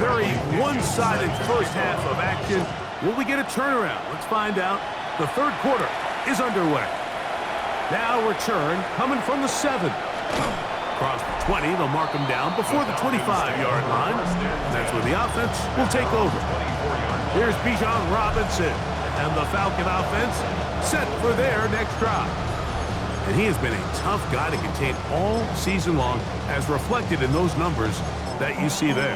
very one-sided first half of action. Will we get a turnaround? Let's find out. The third quarter is underway. Now return coming from the 7. Across the 20, they'll mark them down before the 25-yard line. And that's where the offense will take over. Here's Bijan Robinson and the Falcon offense set for their next drive. And he has been a tough guy to contain all season long, as reflected in those numbers that you see there.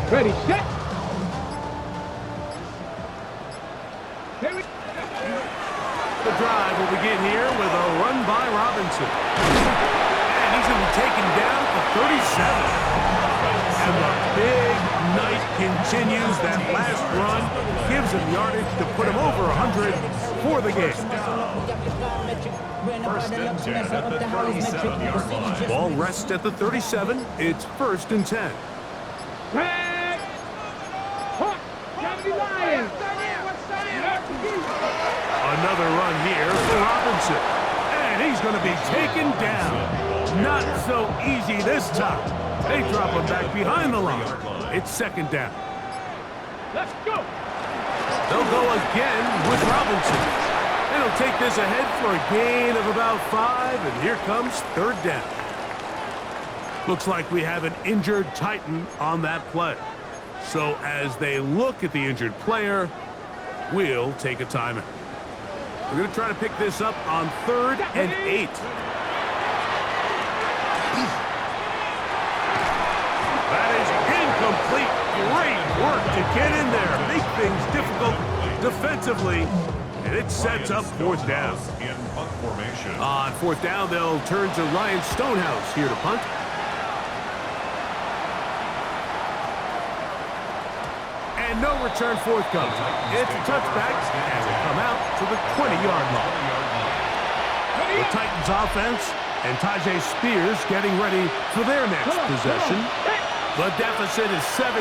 Ready, set. The drive will begin here with a run by Robinson. And he's going to be taken down at the 37. And the big night continues. That last run gives him yardage to put him over 100 for the game. First and 10 at the 37-yard line. Ball rests at the 37. It's first and 10. Another run here for Robinson. And he's going to be taken down. Not so easy this time. They drop him back behind the line. It's second down. Let's go. They'll go again with Robinson. And he'll take this ahead for a gain of about 5. And here comes third down. Looks like we have an injured Titan on that play. So as they look at the injured player, we'll take a timeout. We're going to try to pick this up on 3rd and 8. That is incomplete. Great work to get in there. Make things difficult defensively. And it sets up 4th down. In punt formation. On 4th down, they'll turn to Ryan Stonehouse here to punt. And no return forthcoming. It's a touchback, and they come out to the 20-yard line. The Titans offense and Tyjae Spears getting ready for their next possession. The deficit is 17,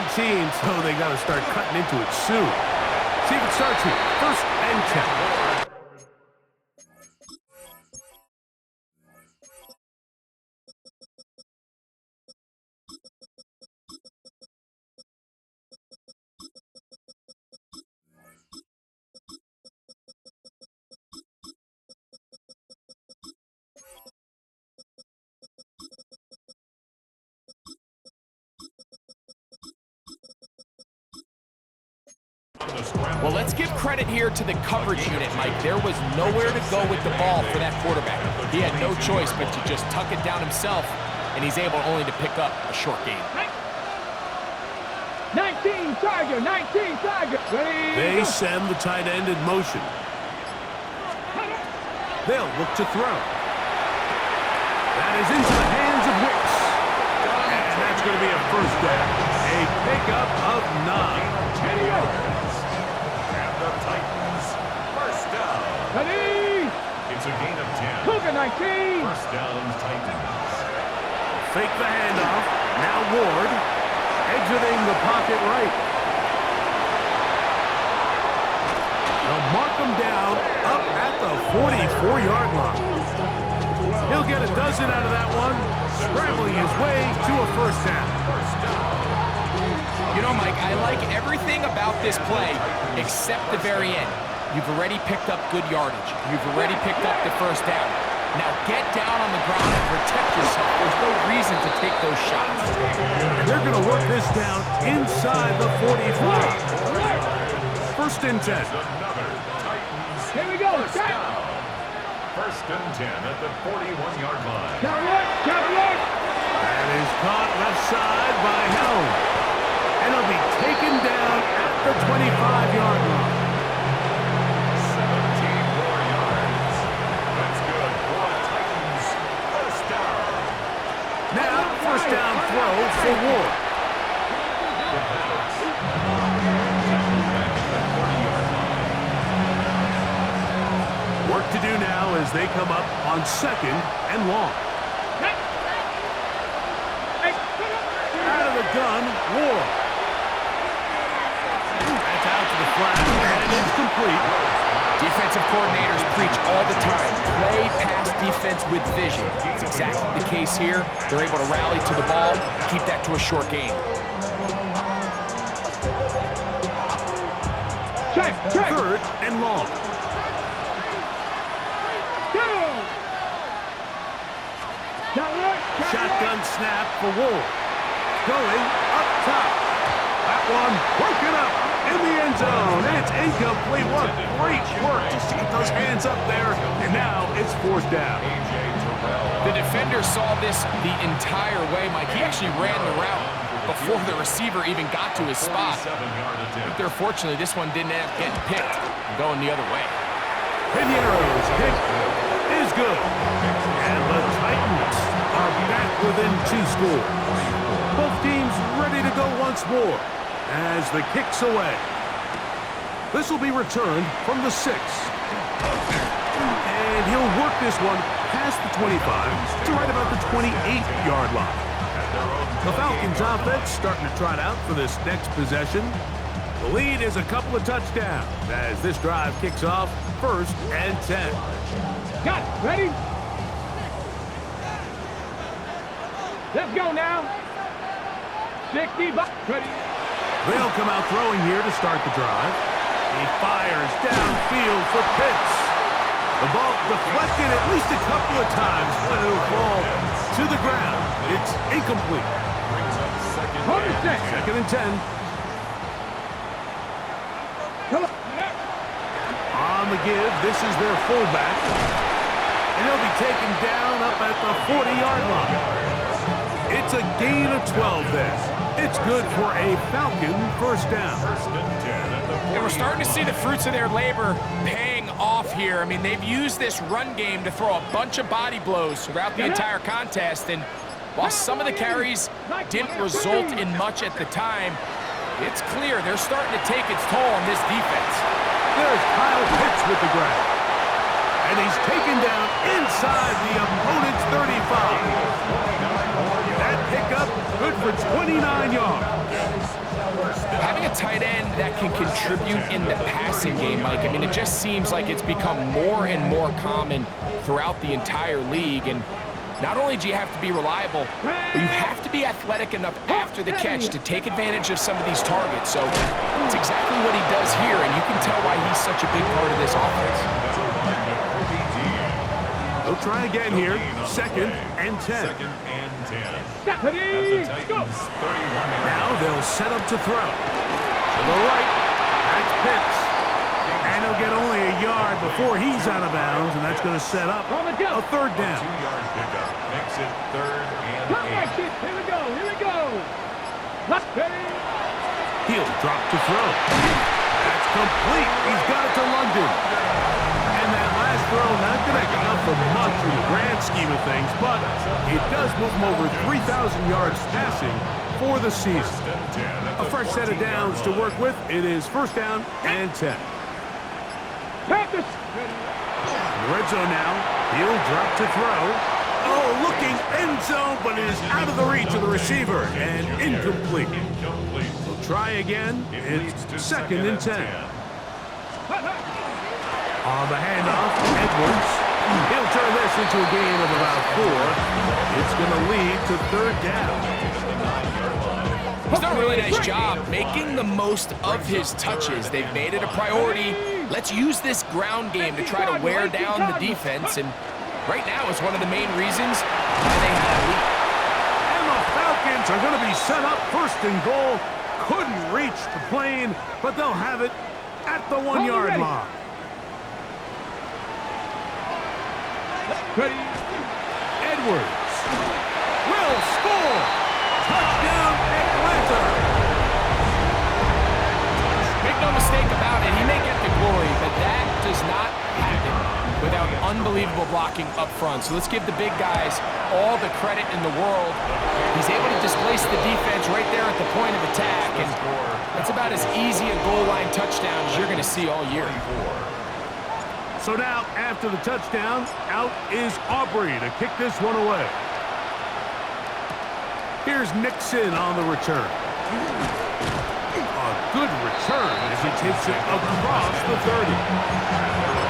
so they got to start cutting into it soon. See if it starts here. First and 10. Well, let's give credit here to the coverage unit, Mike. There was nowhere to go with the ball for that quarterback. He had no choice but to just tuck it down himself, and he's able only to pick up a short gain. 19 Tiger, 19 Tiger. They send the tight end in motion. They'll look to throw. That is into the hands of Wicks. And that's going to be a first down. A pickup of 9. The Titans, first down. Ready. It's a gain of 10. Cougar 19. First down, Titans. Fake the handoff. Now Ward exiting the pocket right. They'll mark him down up at the 44-yard line. He'll get a dozen out of that one, scrambling his way to a first down. You know, Mike, I like everything about this play except the very end. You've already picked up good yardage. You've already picked up the first down. Now get down on the ground and protect yourself. There's no reason to take those shots. And they're going to work this down inside the 45. First and 10. Here we go. First and 10 at the 41-yard line. Cavalier. That is caught left side by Helm. And he'll be taken down at the 25-yard line. 17 more yards. That's good for the Titans. First down. Now, first down throw for Ward. The pass. Back at the 40-yard line. Work to do now as they come up on 2nd and long. Out of the gun, Ward. That's out to the flat, and it's complete. Defensive coordinators preach all the time, play pass defense with vision. It's exactly the case here. They're able to rally to the ball, keep that to a short game. Check. 3rd and long. Shotgun snap for Ward. Going up top. That one broken up in the end zone. It's incomplete. What great work to keep those hands up there. And now it's 4th down. The defender saw this the entire way, Mike. He actually ran the route before the receiver even got to his spot. But fortunately, this one didn't end up getting picked and going the other way. Pinero's kick is good. And the Titans are back within 2 scores. Both teams ready to go once more as the kick's away. This will be returned from the 6. And he'll work this one past the 25 to right about the 28-yard line. The Falcons offense starting to trot out for this next possession. The lead is a couple of touchdowns as this drive kicks off 1st and 10. Got it. Ready? Let's go now. 60 bucks. Ready. They'll come out throwing here to start the drive. He fires downfield for Pitts. The ball deflected at least a couple of times, but it'll fall to the ground. It's incomplete. Second and 10. On the give, this is their fullback. And he'll be taken down up at the 40-yard line. It's a gain of 12 there. It's good for a Falcon 1st down. And we're starting to see the fruits of their labor paying off here. I mean, they've used this run game to throw a bunch of body blows throughout the entire contest. And while some of the carries didn't result in much at the time, it's clear they're starting to take its toll on this defense. There's Kyle Pitts with the grab. And he's taken down inside the opponent's 35. That pickup good for 29 yards. Having a tight end that can contribute in the passing game, Mike, I mean, it just seems like it's become more and more common throughout the entire league. And not only do you have to be reliable, but you have to be athletic enough after the catch to take advantage of some of these targets. So it's exactly what he does here, and you can tell why he's such a big part of this offense. They'll try again here. 2nd and 10. Now they'll set up to throw. To the right, that's Pitts. And he'll get only a yard before he's out of bounds, and that's going to set up a 3rd down. 2-yard pickup makes it 3rd and 8. Here we go. He'll drop to throw. That's complete. He's got it to London. And that last throw not going to count for much in the grand scheme of things, but it does move him over 3,000 yards passing for the season. A fresh set of downs to work with. It is 1st down and 10. Panthers. Red zone now. He'll drop to throw. Oh, looking end zone, but it is out of the reach of the receiver and incomplete. We'll try again. It's 2nd and 10. On the handoff, Edwards. He'll turn this into a gain of about 4. It's going to lead to 3rd down. He's done a really nice job making the most of his touches. They've made it a priority. Let's use this ground game to try to wear down the defense, and right now is one of the main reasons why they have a lead. And the Falcons are going to be set up 1st and goal. Couldn't reach the plane, but they'll have it at the 1-yard line. Ready. Edwards will score. Touchdown, Atlanta. Make no mistake about it, he may get the glory, but that does not happen without unbelievable blocking up front. So let's give the big guys all the credit in the world. He's able to displace the defense right there at the point of attack, and that's about as easy a goal line touchdown as you're going to see all year. So now, after the touchdown, out is Aubrey to kick this one away. Here's Nixon on the return. A good return as he takes it across the 30.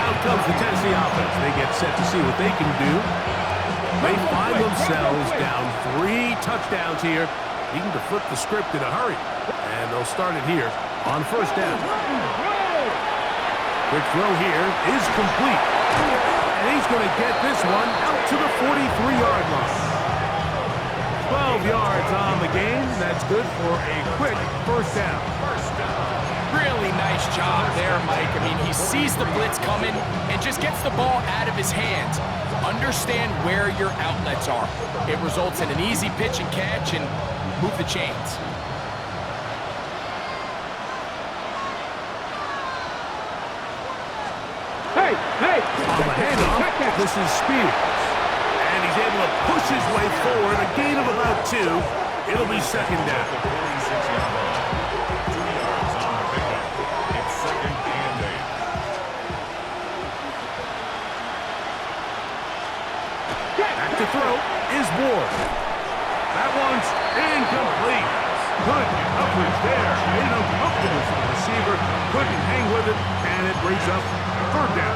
Out comes the Tennessee offense. They get set to see what they can do. They find themselves down 3 touchdowns here, needing to flip the script in a hurry. And they'll start it here on first down. Quick throw here is complete. And he's going to get this one out to the 43-yard line. 12 yards on the game. That's good for a quick first down. Really nice job there, Mike. I mean, he sees the blitz coming and just gets the ball out of his hands. Understand where your outlets are. It results in an easy pitch and catch and move the chains. Hey! On the handoff, this is Spears. And he's able to push his way forward, a gain of about 2. It'll be second down. 46-yard line. 2 yards on the pickup. It's second and 8. Back to throw is Ward. That one's incomplete. Good coverage there. Made it uncomfortable for the receiver. Couldn't hang with it, and it brings up third down.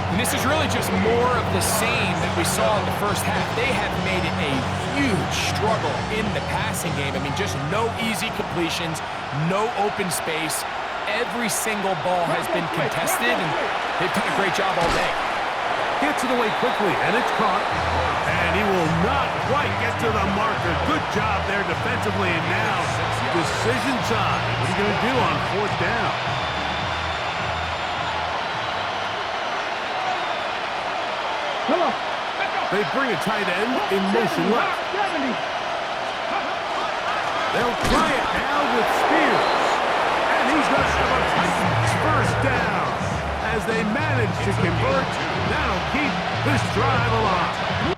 And this is really just more of the same that we saw in the first half. They have made it a huge struggle in the passing game. I mean, just no easy completions, no open space. Every single ball has been contested, and they've done a great job all day. Gets it away quickly, and it's caught. And he will not quite get to the marker. Good job there defensively, and now decision time. What are you going to do on fourth down? They bring a tight end in motion left. They'll try it now with Spears. And he's going to have a Titans first down. As they manage to convert, that'll keep this drive alive.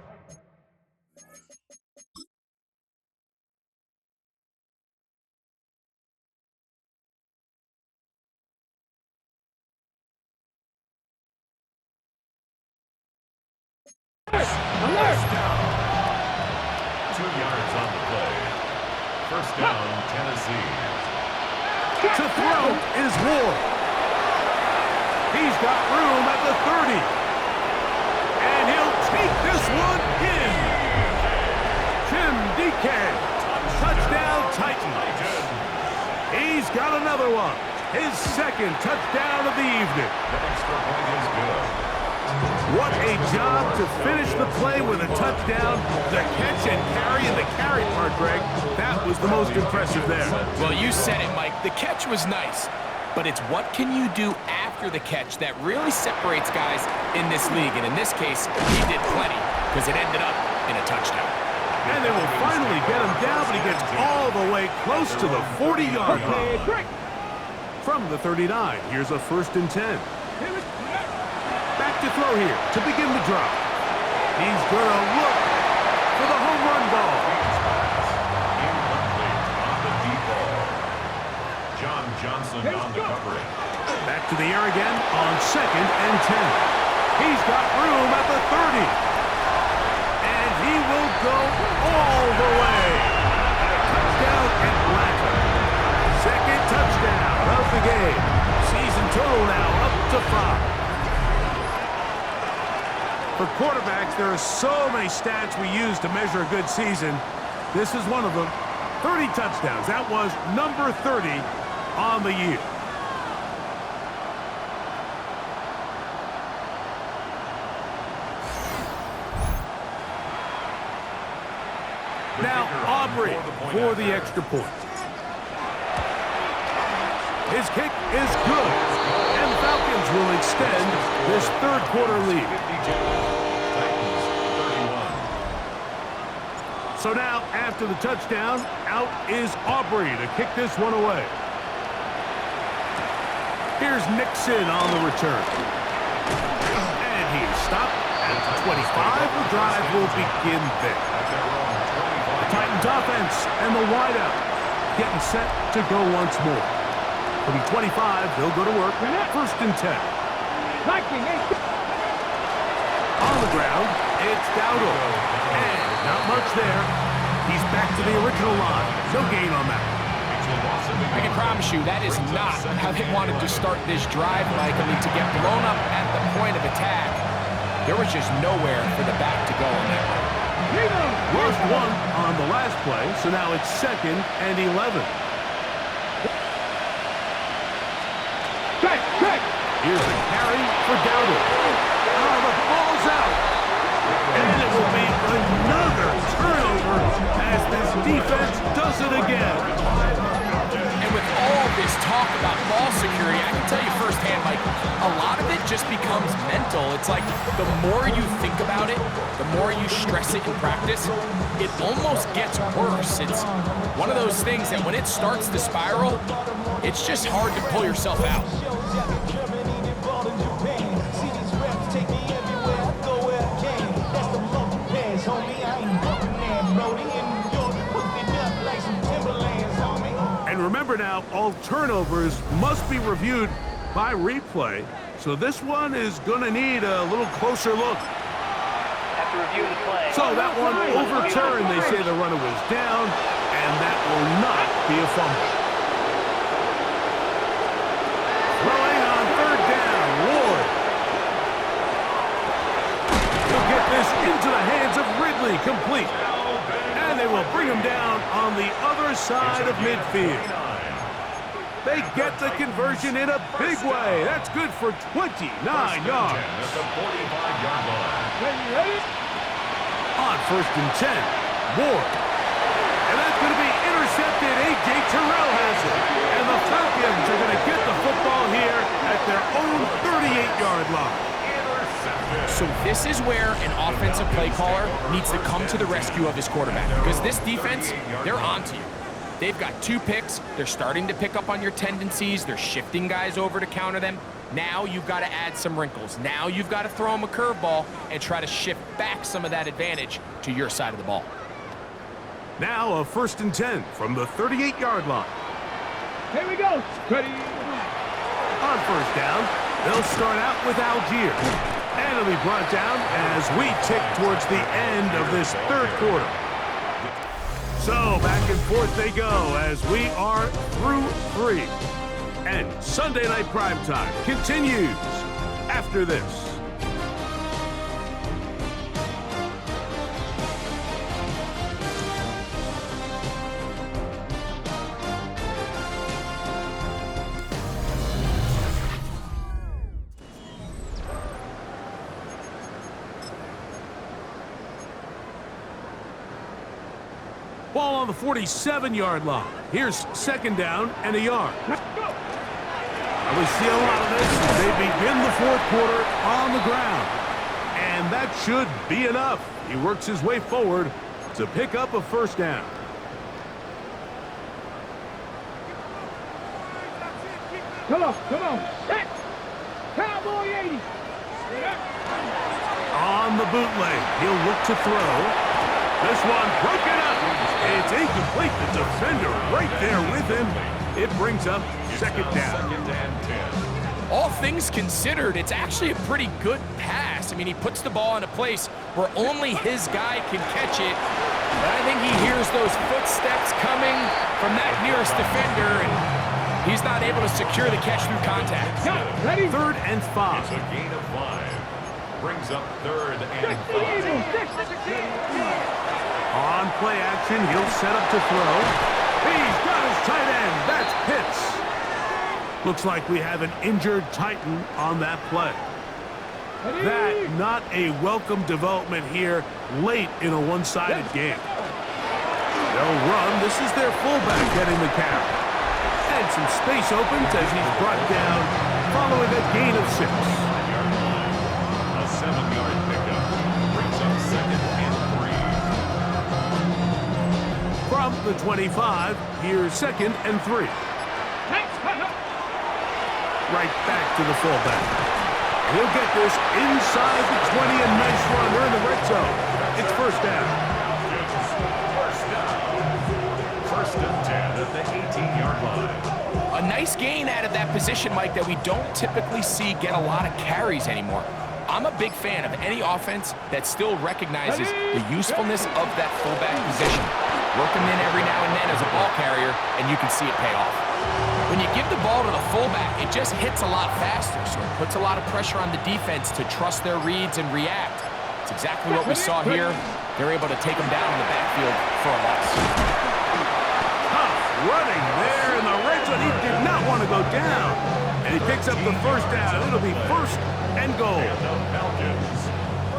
First down. 2 yards on the play. First down, Tennessee. To throw is Ward. He's got room at the 30. And he'll take this one in. Tim DK. Touchdown Titans. He's got another one. His second touchdown of the evening. The extra point is good. What a job to finish the play with a touchdown. The catch and carry, and the carry part, Greg, that was the most impressive there. Well, you said it, Mike. The catch was nice, but it's what can you do after the catch that really separates guys in this league. And in this case, he did plenty because it ended up in a touchdown. And they will finally get him down, but he gets all the way close to the 40-yard line. From the 39, here's a 1st and 10. Back to throw here to begin the drive. He's going to look for the home run ball. Incomplete on the deep ball. John Johnson on the coverage. Back to the air again on 2nd and 10. He's got room at the 30. And he will go all the way. Touchdown Atlanta. Second touchdown of the game. Season total now up to 5. For quarterbacks, there are so many stats we use to measure a good season. This is one of them. 30 touchdowns. That was number 30 on the year. Now, Aubrey for the extra point. His kick is good. And the Falcons will extend this third quarter lead. 52. Titans 31. So now, after the touchdown, out is Aubrey to kick this one away. Here's Nixon on the return. And he's stopped at the 25. The drive will begin there. The Titans offense and the wideout getting set to go once more. From 25, they'll go to work. 1st and 10. Liking it. On the ground, it's Dowdle. And not much there. He's back to the original line. No gain on that. I can promise you that is not how they wanted to start this drive, Mike. I mean, to get blown up at the point of attack, there was just nowhere for the back to go on that one. Lost one on the last play, so now it's 2nd and 11. Check. Here's a carry for Dowdle. Oh, the ball's out. And it will be another turnover as this defense does it again. And with all this talk about ball security, I can tell you firsthand, Mike, a lot of it just becomes mental. It's like the more you think about it, the more you stress it in practice, it almost gets worse. It's one of those things that when it starts to spiral, it's just hard to pull yourself out. And remember now, all turnovers must be reviewed by replay. So this one is going to need a little closer look. Have to review the play. So that one overturned. They say the runner was down, and that will not be a fumble. Throwing on 3rd down, Ward. He'll get this into the hands of Ridley, complete. And they will bring him down on the other side of midfield. They get the conversion in a big way. That's good for 29 yards. At the 45-yard line. Ready? On 1st and 10, Ward. And that's going to be intercepted. A.J. Terrell has it. And the Falcons are going to get the football here at their own 38-yard line. So this is where an offensive play caller needs to come to the rescue of his quarterback, because this defense, they're onto you. They've got 2 picks. They're starting to pick up on your tendencies. They're shifting guys over to counter them. Now you've got to add some wrinkles. Now you've got to throw them a curveball and try to shift back some of that advantage to your side of the ball. Now a 1st and 10 from the 38-yard line. Here we go. Ready? On 1st down, they'll start out with Algier. And it'll be brought down as we tick towards the end of this 3rd quarter. So back and forth they go as we are through 3. And Sunday Night Primetime continues after this. Ball on the 47-yard line. Here's 2nd down and a yard. And we see a lot of this as they begin the 4th quarter on the ground. And that should be enough. He works his way forward to pick up a 1st down. Come on. Set. Cowboy 80. On the bootleg, he'll look to throw. This one broken up. It's incomplete. The defender right there with him. It brings up 2nd down. 2nd and 10. All things considered, it's actually a pretty good pass. I mean, he puts the ball in a place where only his guy can catch it. But I think he hears those footsteps coming from that nearest defender, and he's not able to secure the catch through contact. Ready? 3rd and 5. It's a gain of 5. Brings up 3rd and 5. On play action, he'll set up to throw. He's got his tight end. That's Pitts. Looks like we have an injured Titan on that play. That not a welcome development here late in a one-sided game. They'll run. This is their fullback getting the carry. And some space opens as he's brought down following a gain of 6. A 7-yard pickup. Brings up 2nd and 3. From the 25, here's 2nd and 3. Right back to the fullback. He'll get this inside the 20, a nice run. They're in the red zone. It's 1st down. First down. 1st and 10 at the 18-yard line. A nice gain out of that position, Mike, that we don't typically see get a lot of carries anymore. I'm a big fan of any offense that still recognizes the usefulness of that fullback position. Work him in every now and then as a ball carrier, and you can see it pay off. When you give the ball to the fullback, it just hits a lot faster, so it puts a lot of pressure on the defense to trust their reads and react. It's exactly what we saw here. They're able to take him down in the backfield for a loss. Tough running there in the red zone. He did not want to go down. And he picks up the first down. It'll be first and goal.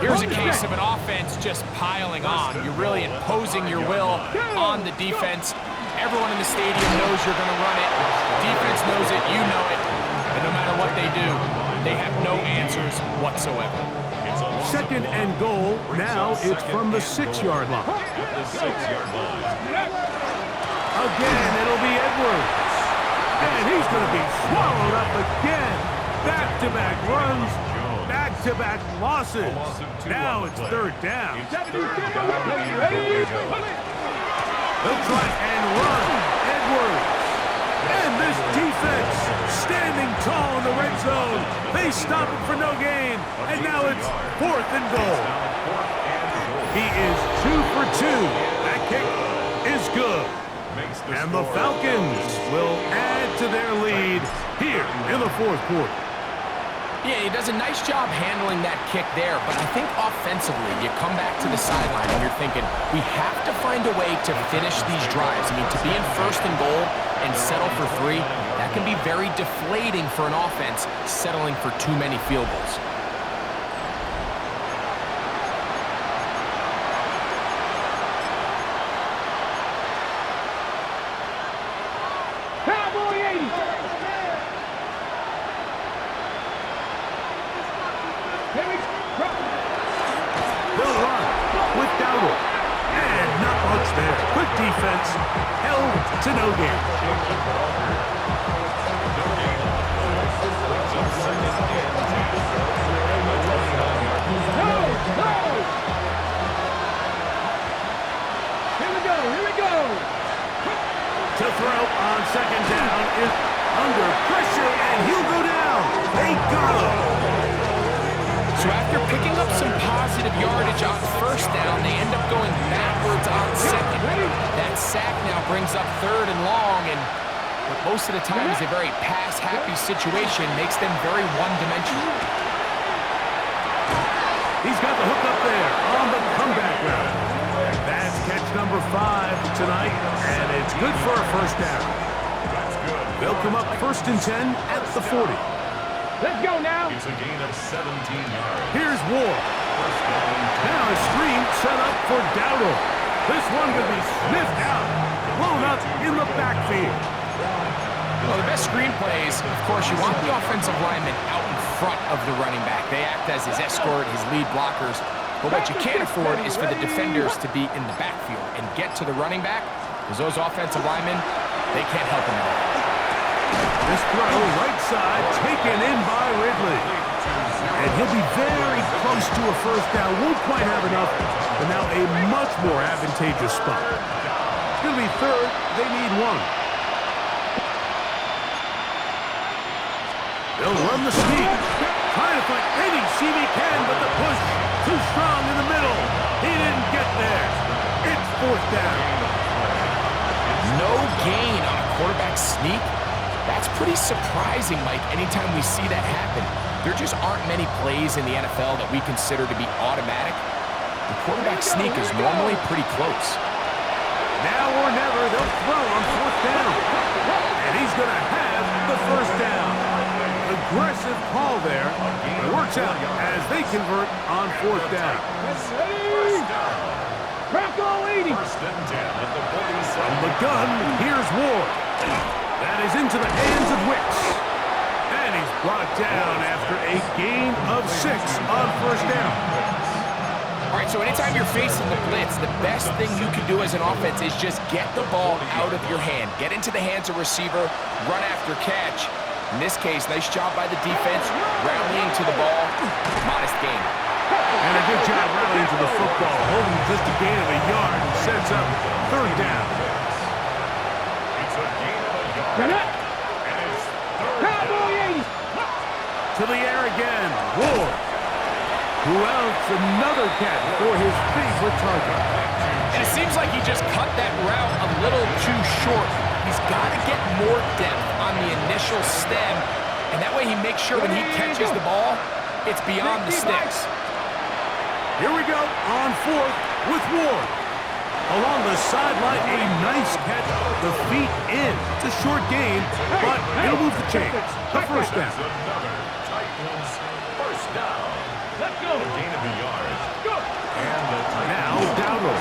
Here's a case of an offense just piling on. You're really imposing your will on the defense. Everyone in the stadium knows you're going to run it. The defense knows it. You know it. And no matter what they do, they have no answers whatsoever. Second and goal. Now it's from the 6-yard line. Again, it'll be Edwards. And he's going to be swallowed up again. Back-to-back runs, back-to-back losses. Now it's third down. They'll try and run. Edwards. And this defense standing tall in the red zone. They stop it for no gain. And now it's fourth and goal. He is 2 for 2. That kick is good. And the Falcons will add to their lead here in the fourth quarter. Yeah, he does a nice job handling that kick there, but I think offensively, you come back to the sideline and you're thinking, we have to find a way to finish these drives. I mean, to be in first and goal and settle for 3, that can be very deflating for an offense settling for too many field goals. Cowboy 80. Here we go. They'll run with Dowdle. And not much there. Good defense. Held to no gain. Here we go. To throw on second down is under pressure, and he'll go down. They got him. So after picking up some positive yardage on first down, they end up going backwards on second. That sack now brings up third and long, and what most of the time is a very pass-happy situation, makes them very one-dimensional. He's got the hook up there on the comeback route. That's catch number 5 tonight, and it's good for a first down. They'll come up first and 10 at the 40. Let's go now. It's a gain of 17 yards. Here's Ward. Now a screen set up for Dowdle. This one could be sniffed out, blown up in the backfield. Well, the best screen plays, of course, you want the offensive lineman out in front of the running back. They act as his escort, his lead blockers. But what you can't afford is for the defenders to be in the backfield and get to the running back, because those offensive linemen, they can't help him at all. This throw, right side, taken in by Ridley. And he'll be very close to a first down. Won't quite have enough, but now a much more advantageous spot. It's going to be third. They need 1. They'll run the sneak. Trying to find any seam he can, but the push too strong in the middle. He didn't get there. It's fourth down. No gain on a quarterback sneak. That's pretty surprising, Mike, anytime we see that happen. There just aren't many plays in the NFL that we consider to be automatic. The quarterback sneak is normally pretty close. Now or never, they'll throw on fourth down. And he's going to have the first down. Aggressive call there. It works out as they convert on fourth down. Bronco 80. From the gun, here's Ward. That is into the hands of Wicks. And he's brought down after a gain of 6 on first down. All right, so anytime you're facing the blitz, the best thing you can do as an offense is just get the ball out of your hand. Get into the hands of receiver, run after catch. In this case, nice job by the defense, rallying to the ball, modest gain. And a good job rallying to the football, holding just a gain of a yard and sets up third down. It's a gain of a yard. to the air again. Ward. Who else? Another catch for his favorite target. And it seems like he just cut that route a little too short. He's got to get more depth on the initial stem, and that way he makes sure when he catches the ball, it's beyond the sticks. Here we go on fourth with Ward. Along the sideline, a nice catch. The feet in. It's a short gain, but it'll move the chains. The first down. Another Titans first down. Let's go. A gain of a yard. Go. And the Titans Now, Dowdle.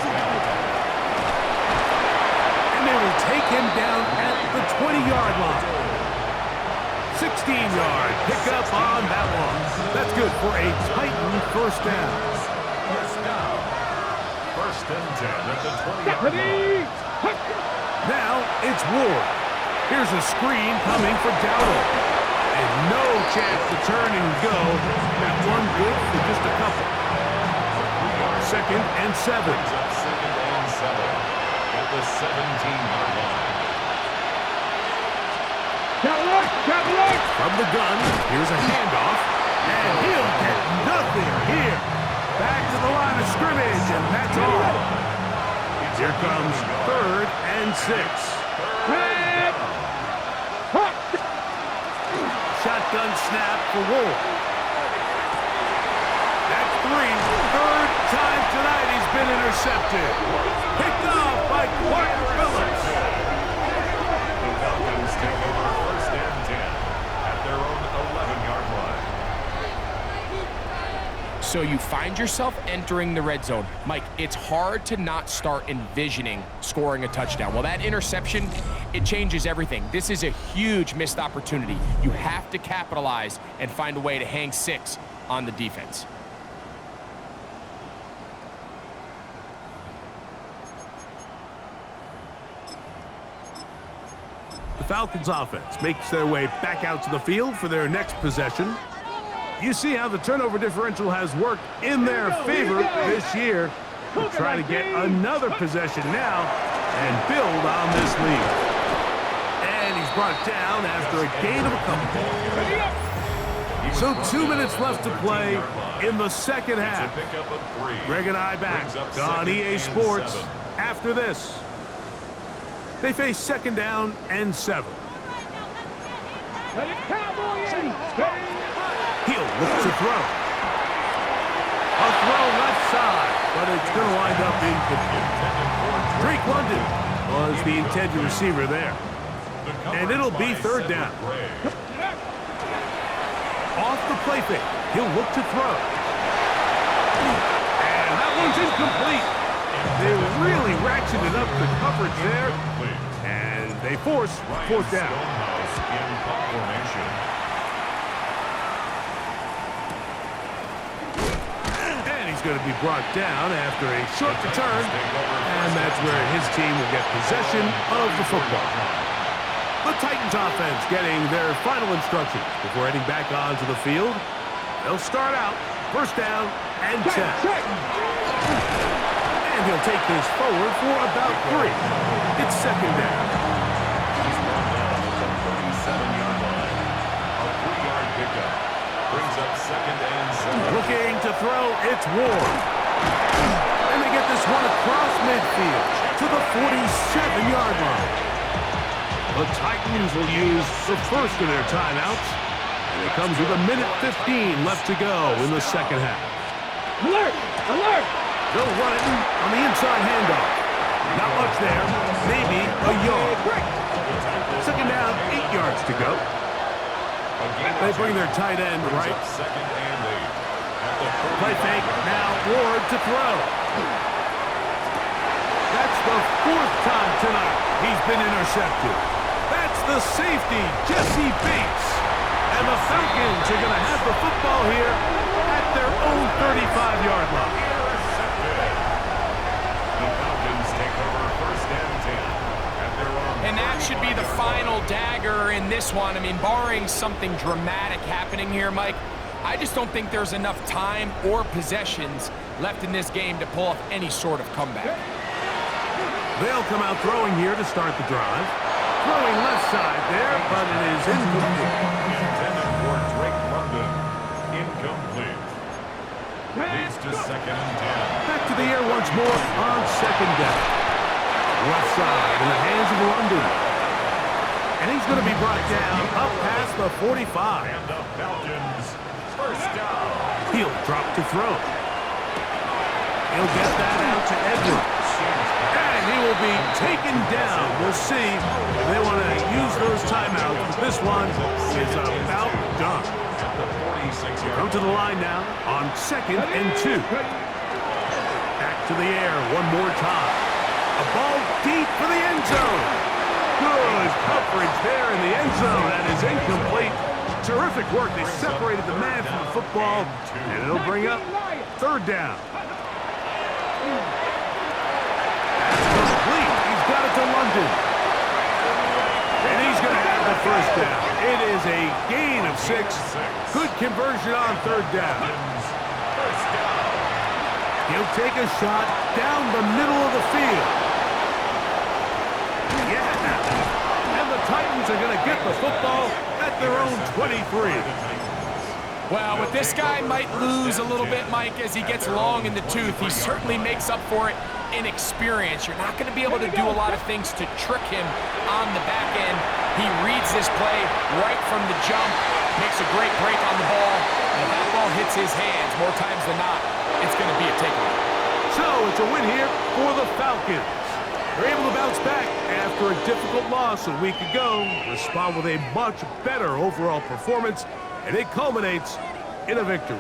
And they will take him down at the 20-yard line. 16-yard pickup on that one. That's good for a Titan first down. first down. First and 10 at the 20-yard line. Now it's Ward. Here's a screen coming for Dowdle. And no chance to turn and go. That one good for just a couple. Second and 7. Brings up second and 7 at the 17-yard line. Cadillac. From the gun, here's a handoff. And he'll get nothing here. Back to the line of scrimmage, and that's all. Here comes third and 6. Shotgun snap for Ward. That's 3. Third time tonight he's been intercepted. Picked off by Clark Phillips. The Falcons take over first and 10 at their own 11-yard line. So you find yourself entering the red zone. Mike, it's hard to not start envisioning scoring a touchdown. Well, that interception, it changes everything. This is a huge missed opportunity. You have to capitalize and find a way to hang 6 on the defense. The Falcons offense makes their way back out to the field for their next possession. You see how the turnover differential has worked in their favor this year. They'll try to get another possession now and build on this lead. And he's brought down after a gain of a couple. So 2 minutes left to play in the second half. Greg and I back on EA Sports after this. They face second down and 7. He'll look to throw. A throw left side, but it's going to wind up incomplete. Drake London was the intended receiver there. And it'll be third down. Off the play fake, he'll look to throw. And that one's incomplete. They really ratcheted up the coverage there. And they force fourth down. Going to be brought down after a short return, and that's where his team will get possession of the football. The Titans offense getting their final instructions before heading back onto the field. They'll start out first down and 10. And he'll take this forward for about 3. It's second down. He's brought down at the 37-yard line. A 3-yard pickup. Brings up second and 7. Looking to throw, it's Ward. And they get this one across midfield to the 47-yard line. The Titans will use the first of their timeouts. And it comes with 1:15 left to go in the second half. Alert! Alert! They'll run it on the inside handoff. Not much there. Maybe a yard. Second down, 8 yards to go. They bring their tight end right. Second and 8. Play fake, now Ward to throw. That's the 4th time tonight he's been intercepted. That's the safety, Jesse Bates. And the Falcons are going to have the football here at their own 35-yard line. The Falcons take over first and 10 at their own. And that should be the final dagger in this one. I mean, barring something dramatic happening here, Mike, I just don't think there's enough time or possessions left in this game to pull off any sort of comeback. They'll come out throwing here to start the drive. Throwing left side there, but it is incomplete. Intended for Drake London. more on second down. Left side in the hands of London. And he's going to be brought down up past the 45. And the Falcons, first down. He'll drop to throw. He'll get that out to Edwards. And he will be taken down. We'll see if they want to use those timeouts. But this one is about done. Come to the line now on 2nd and 2. Back to the air one more time. A ball deep for the end zone. Good coverage there in the end zone. That is incomplete. Terrific work. They separated the man from the football, and it'll bring up 3rd down. That's complete. He's got it to London. And he's going to have the 1st down. It is a gain of 6. Good conversion on 3rd down. He'll take a shot down the middle of the field. Yeah. And the Titans are going to get the football at their own 23. Well, what this guy might lose a little bit, Mike, as he gets long in the tooth, he certainly makes up for it in experience. You're not going to be able to do a lot of things to trick him on the back end. He reads this play right from the jump, makes a great break on the ball, and if that ball hits his hands more times than not, it's going to be a takeaway. So it's a win here for the Falcons. They're able to bounce back after a difficult loss a week ago, respond with a much better overall performance, and it culminates in a victory.